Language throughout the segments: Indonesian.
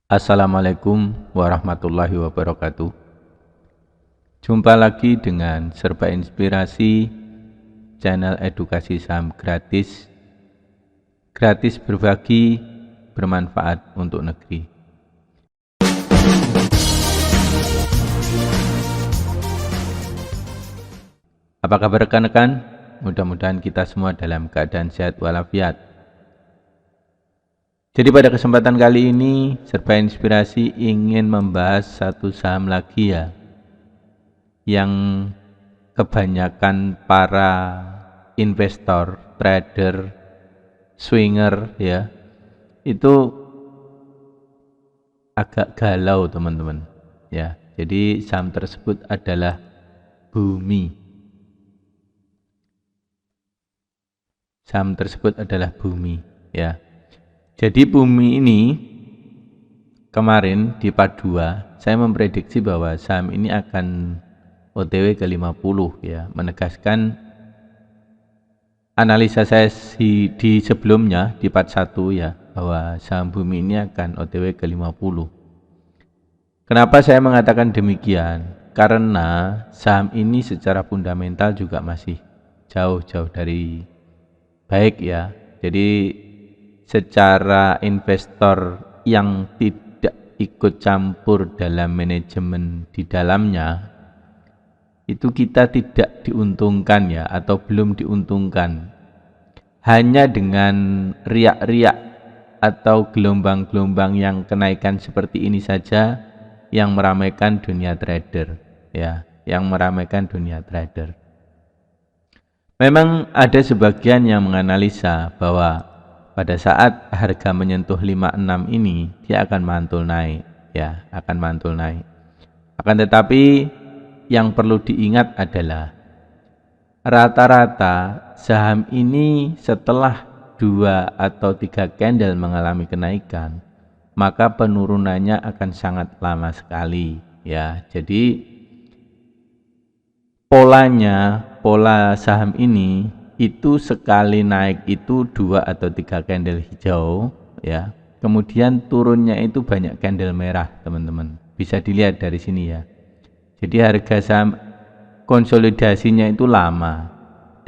Assalamualaikum warahmatullahi wabarakatuh. Jumpa lagi dengan Serba Inspirasi, channel edukasi saham gratis. Gratis berbagi, bermanfaat untuk negeri. Apa kabar rekan-rekan? Mudah-mudahan kita semua dalam keadaan sehat walafiat. Jadi pada kesempatan kali ini, Serba Inspirasi ingin membahas satu saham lagi ya, yang kebanyakan para investor, trader, swinger ya, itu agak galau teman-teman ya. Jadi saham tersebut adalah Bumi. Saham tersebut adalah Bumi ya. Jadi Bumi ini kemarin di part 2 saya memprediksi bahwa saham ini akan OTW ke 50 ya, menegaskan analisa saya di sebelumnya di part 1 ya, bahwa saham Bumi ini akan OTW ke 50. Kenapa saya mengatakan demikian? Karena saham ini secara fundamental juga masih jauh-jauh dari baik ya. Jadi secara investor yang tidak ikut campur dalam manajemen di dalamnya, itu kita tidak diuntungkan ya, atau belum diuntungkan. Hanya dengan riak-riak atau gelombang-gelombang yang kenaikan seperti ini saja yang meramaikan dunia trader ya, yang meramaikan dunia trader. Memang ada sebagian yang menganalisa bahwa pada saat harga menyentuh 56 ini dia akan mantul naik ya, akan mantul naik. Akan tetapi yang perlu diingat adalah rata-rata saham ini setelah 2 atau 3 candle mengalami kenaikan, maka penurunannya akan sangat lama sekali ya. Jadi pola saham ini itu sekali naik itu 2 atau 3 candle hijau ya, kemudian turunnya itu banyak candle merah teman-teman, bisa dilihat dari sini ya. Jadi harga saham konsolidasinya itu lama,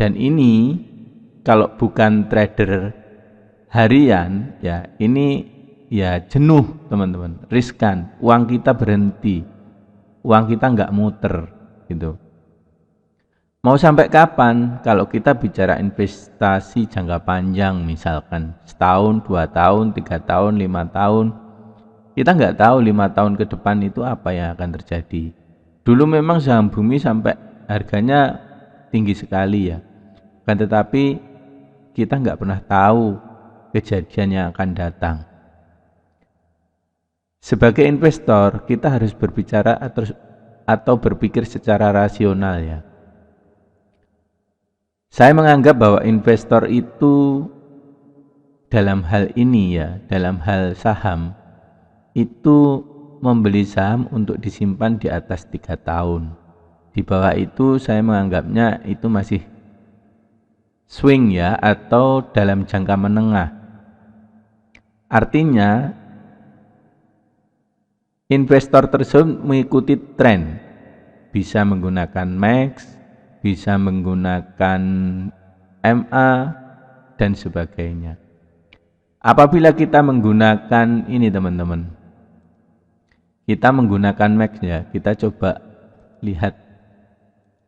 dan ini kalau bukan trader harian ya, ini ya jenuh teman-teman, riskan, uang kita berhenti, uang kita nggak muter gitu. Mau sampai kapan kalau kita bicara investasi jangka panjang, misalkan setahun, 2 tahun, 3 tahun, 5 tahun, kita nggak tahu 5 tahun ke depan itu apa yang akan terjadi. Dulu memang saham Bumi sampai harganya tinggi sekali ya, kan, tetapi kita nggak pernah tahu kejadian yang akan datang. Sebagai investor kita harus berbicara atau berpikir secara rasional ya. Saya menganggap bahwa investor itu dalam hal ini ya, dalam hal saham itu membeli saham untuk disimpan di atas 3 tahun. Di bawah itu saya menganggapnya itu masih swing ya, atau dalam jangka menengah. Artinya investor tersebut mengikuti tren, bisa menggunakan MAX, bisa menggunakan MA dan sebagainya. Apabila kita menggunakan ini teman-teman, kita menggunakan MAX ya, kita coba lihat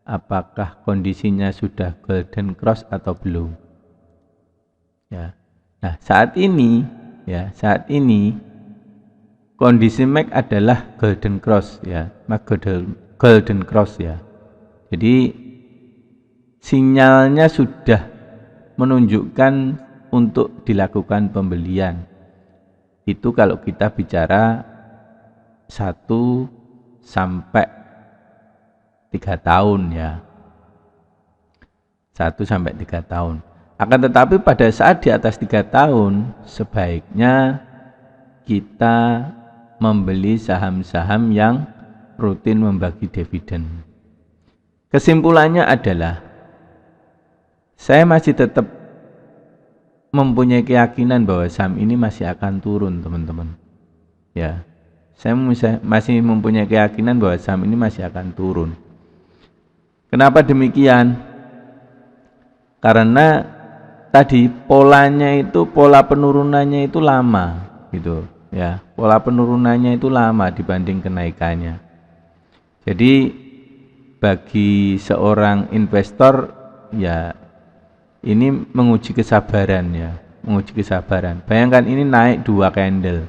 apakah kondisinya sudah golden cross atau belum ya. Nah saat ini kondisi MAX adalah golden cross ya, golden cross ya. Jadi sinyalnya sudah menunjukkan untuk dilakukan pembelian. Itu kalau kita bicara 1 sampai 3 tahun ya, 1 sampai 3 tahun. Akan tetapi pada saat di atas 3 tahun sebaiknya kita membeli saham-saham yang rutin membagi dividen. Kesimpulannya adalah saya masih tetap mempunyai keyakinan bahwa saham ini masih akan turun teman-teman. Ya, saya masih mempunyai keyakinan bahwa saham ini masih akan turun. Kenapa demikian? Karena tadi polanya itu, pola penurunannya itu lama gitu ya. Pola penurunannya itu lama dibanding kenaikannya. Jadi bagi seorang investor ya ini menguji kesabaran ya, menguji kesabaran. Bayangkan ini naik 2 candle.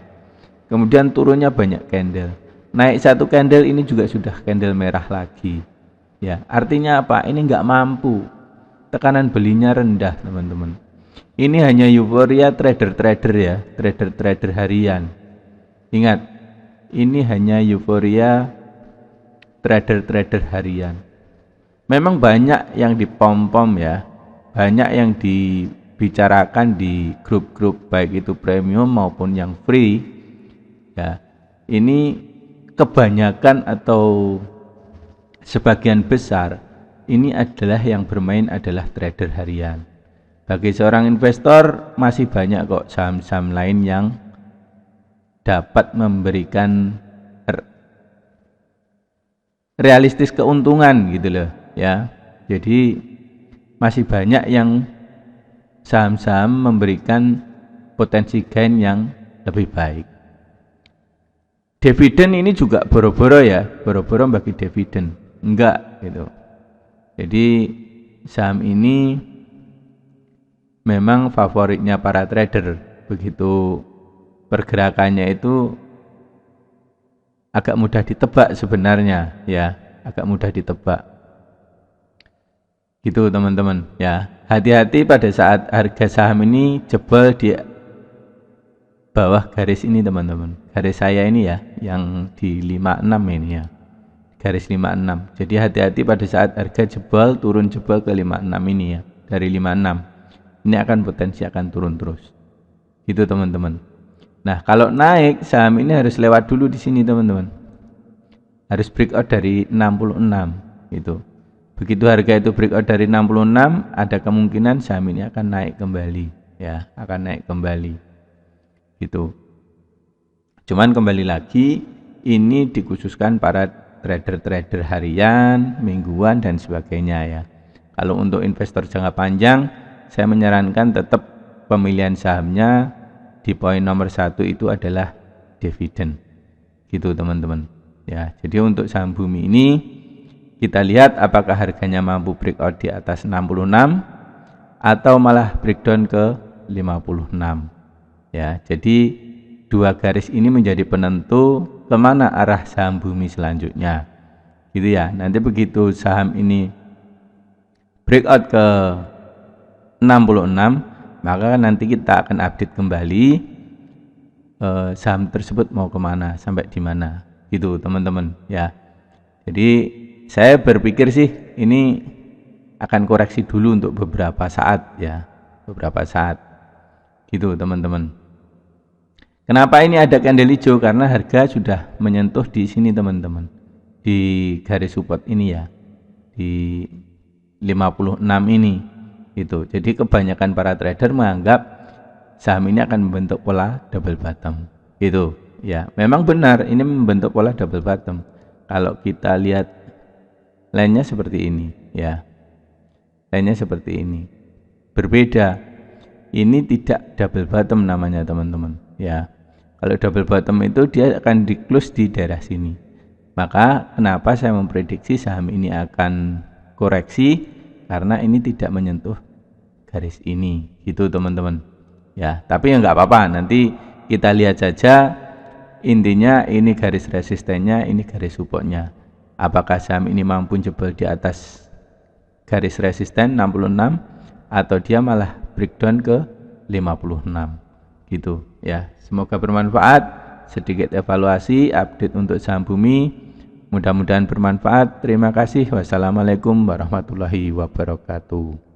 Kemudian turunnya banyak candle. Naik 1 candle ini juga sudah candle merah lagi. Ya, artinya apa? Ini nggak mampu. Tekanan belinya rendah, teman-teman. Ini hanya euforia trader-trader ya, trader-trader harian. Ingat, ini hanya euforia trader-trader harian. Memang banyak yang dipom-pom ya, banyak yang dibicarakan di grup-grup baik itu premium maupun yang free. Ya, ini kebanyakan atau sebagian besar ini adalah yang bermain adalah trader harian. Bagi seorang investor masih banyak kok saham-saham lain yang dapat memberikan realistis keuntungan gitu loh ya. Jadi masih banyak yang saham-saham memberikan potensi gain yang lebih baik. Dividen ini juga boro-boro ya, boro-boro bagi dividen. Enggak gitu. Jadi saham ini memang favoritnya para trader. Begitu pergerakannya itu agak mudah ditebak sebenarnya ya, agak mudah ditebak. Gitu teman-teman ya. Hati-hati pada saat harga saham ini jebol di bawah garis ini teman-teman. Garis saya ini ya, yang di 56 ini ya. Garis 56. Jadi hati-hati pada saat harga jebol, turun jebol ke 56 ini ya. Dari 56. Ini akan potensi akan turun terus. Gitu teman-teman. Nah, kalau naik saham ini harus lewat dulu di sini teman-teman. Harus breakout dari 66 gitu. Begitu harga itu breakout dari 66, ada kemungkinan saham ini akan naik kembali ya, akan naik kembali. Gitu. Cuman kembali lagi ini dikhususkan para trader-trader harian, mingguan dan sebagainya ya. Kalau untuk investor jangka panjang, saya menyarankan tetap pemilihan sahamnya di poin nomor 1 itu adalah dividen. Gitu teman-teman. Ya, jadi untuk saham bumi ini kita lihat apakah harganya mampu breakout di atas 66 atau malah breakdown ke 56. Ya, jadi 2 garis ini menjadi penentu kemana arah saham bumi selanjutnya gitu ya. Nanti begitu saham ini breakout ke 66, maka nanti kita akan update kembali saham tersebut mau kemana, sampai di mana gitu teman-teman ya. Jadi saya berpikir sih ini akan koreksi dulu untuk beberapa saat ya, beberapa saat gitu teman-teman. Kenapa ini ada candle hijau? Karena harga sudah menyentuh di sini teman-teman, di garis support ini ya, di 56 ini gitu. Jadi kebanyakan para trader menganggap saham ini akan membentuk pola double bottom gitu ya. Memang benar ini membentuk pola double bottom. Kalau kita lihat lainnya seperti ini ya, lainnya seperti ini, berbeda. Ini tidak double bottom namanya teman-teman ya. Kalau double bottom itu dia akan di close di daerah sini. Maka kenapa saya memprediksi saham ini akan koreksi, karena ini tidak menyentuh garis ini gitu teman-teman ya. Tapi ya nggak apa-apa, nanti kita lihat saja. Intinya ini garis resistennya, ini garis supportnya. Apakah saham ini mampu jebol di atas garis resisten 66 atau dia malah breakdown ke 56 gitu ya. Semoga bermanfaat, sedikit evaluasi update untuk saham bumi, mudah-mudahan bermanfaat. Terima kasih. Wassalamualaikum warahmatullahi wabarakatuh.